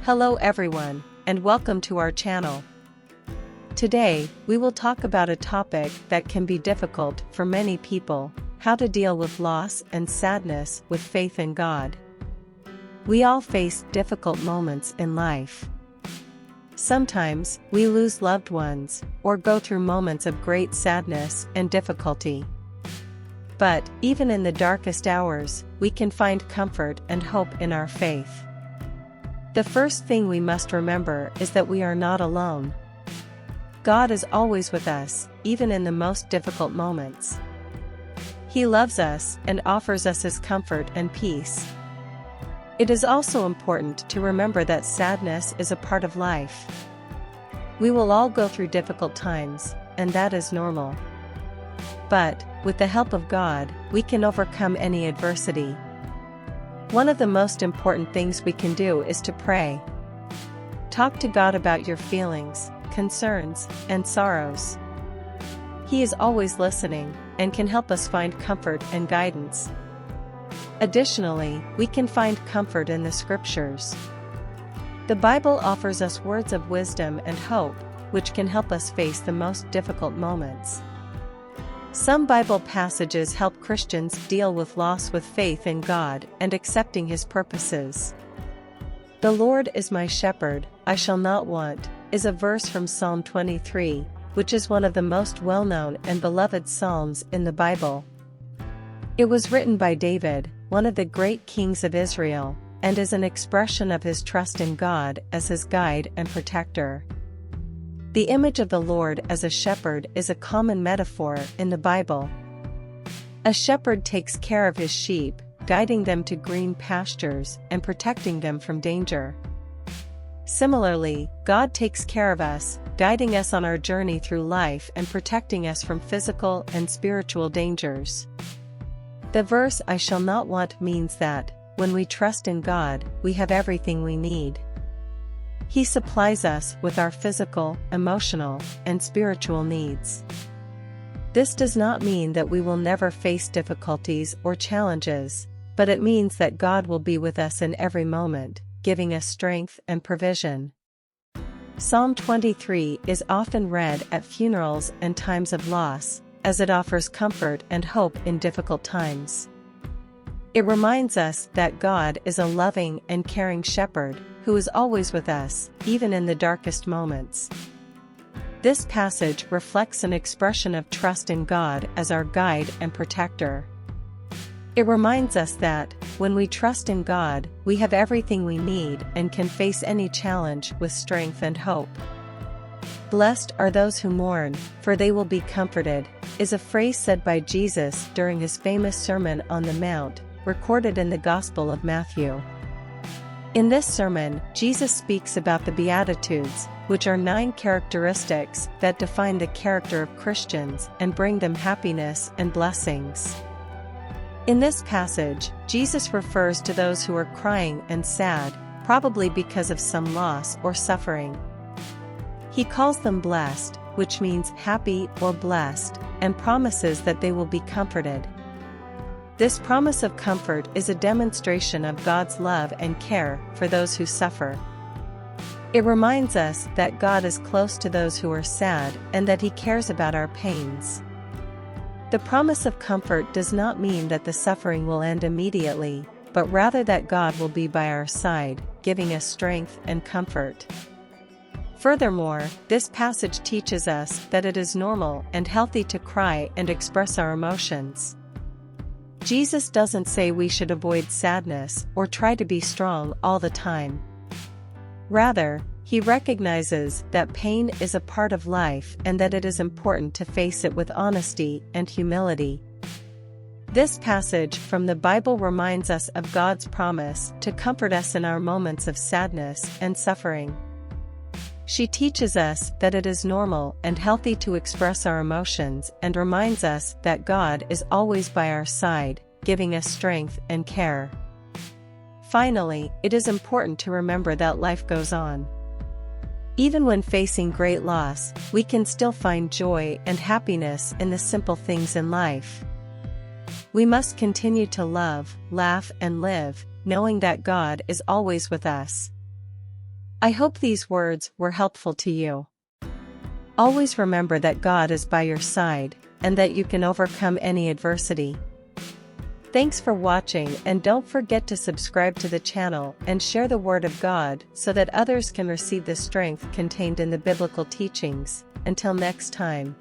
Hello everyone, and welcome to our channel. Today, we will talk about a topic that can be difficult for many people: how to deal with loss and sadness with faith in God. We all face difficult moments in life. Sometimes, we lose loved ones, or go through moments of great sadness and difficulty. But, even in the darkest hours, we can find comfort and hope in our faith. The first thing we must remember is that we are not alone. God is always with us, even in the most difficult moments. He loves us and offers us His comfort and peace. It is also important to remember that sadness is a part of life. We will all go through difficult times, and that is normal. But, with the help of God, we can overcome any adversity. One of the most important things we can do is to pray. Talk to God about your feelings, concerns, and sorrows. He is always listening, and can help us find comfort and guidance. Additionally, we can find comfort in the Scriptures. The Bible offers us words of wisdom and hope, which can help us face the most difficult moments. Some Bible passages help Christians deal with loss with faith in God and accepting His purposes. "The Lord is my shepherd, I shall not want," is a verse from Psalm 23, which is one of the most well-known and beloved psalms in the Bible. It was written by David, one of the great kings of Israel, and is an expression of his trust in God as his guide and protector. The image of the Lord as a shepherd is a common metaphor in the Bible. A shepherd takes care of his sheep, guiding them to green pastures and protecting them from danger. Similarly, God takes care of us, guiding us on our journey through life and protecting us from physical and spiritual dangers. The verse "I shall not want" means that, when we trust in God, we have everything we need. He supplies us with our physical, emotional, and spiritual needs. This does not mean that we will never face difficulties or challenges, but it means that God will be with us in every moment, giving us strength and provision. Psalm 23 is often read at funerals and times of loss, as it offers comfort and hope in difficult times. It reminds us that God is a loving and caring shepherd, who is always with us, even in the darkest moments. This passage reflects an expression of trust in God as our guide and protector. It reminds us that, when we trust in God, we have everything we need and can face any challenge with strength and hope. "Blessed are those who mourn, for they will be comforted," is a phrase said by Jesus during his famous Sermon on the Mount, recorded in the Gospel of Matthew. In this sermon, Jesus speaks about the Beatitudes, which are 9 characteristics that define the character of Christians and bring them happiness and blessings. In this passage, Jesus refers to those who are crying and sad, probably because of some loss or suffering. He calls them blessed, which means happy or blessed, and promises that they will be comforted. This promise of comfort is a demonstration of God's love and care for those who suffer. It reminds us that God is close to those who are sad and that He cares about our pains. The promise of comfort does not mean that the suffering will end immediately, but rather that God will be by our side, giving us strength and comfort. Furthermore, this passage teaches us that it is normal and healthy to cry and express our emotions. Jesus doesn't say we should avoid sadness or try to be strong all the time. Rather, He recognizes that pain is a part of life and that it is important to face it with honesty and humility. This passage from the Bible reminds us of God's promise to comfort us in our moments of sadness and suffering. She teaches us that it is normal and healthy to express our emotions and reminds us that God is always by our side, giving us strength and care. Finally, it is important to remember that life goes on. Even when facing great loss, we can still find joy and happiness in the simple things in life. We must continue to love, laugh, and live, knowing that God is always with us. I hope these words were helpful to you. Always remember that God is by your side, and that you can overcome any adversity. Thanks for watching, and don't forget to subscribe to the channel and share the Word of God so that others can receive the strength contained in the biblical teachings. Until next time.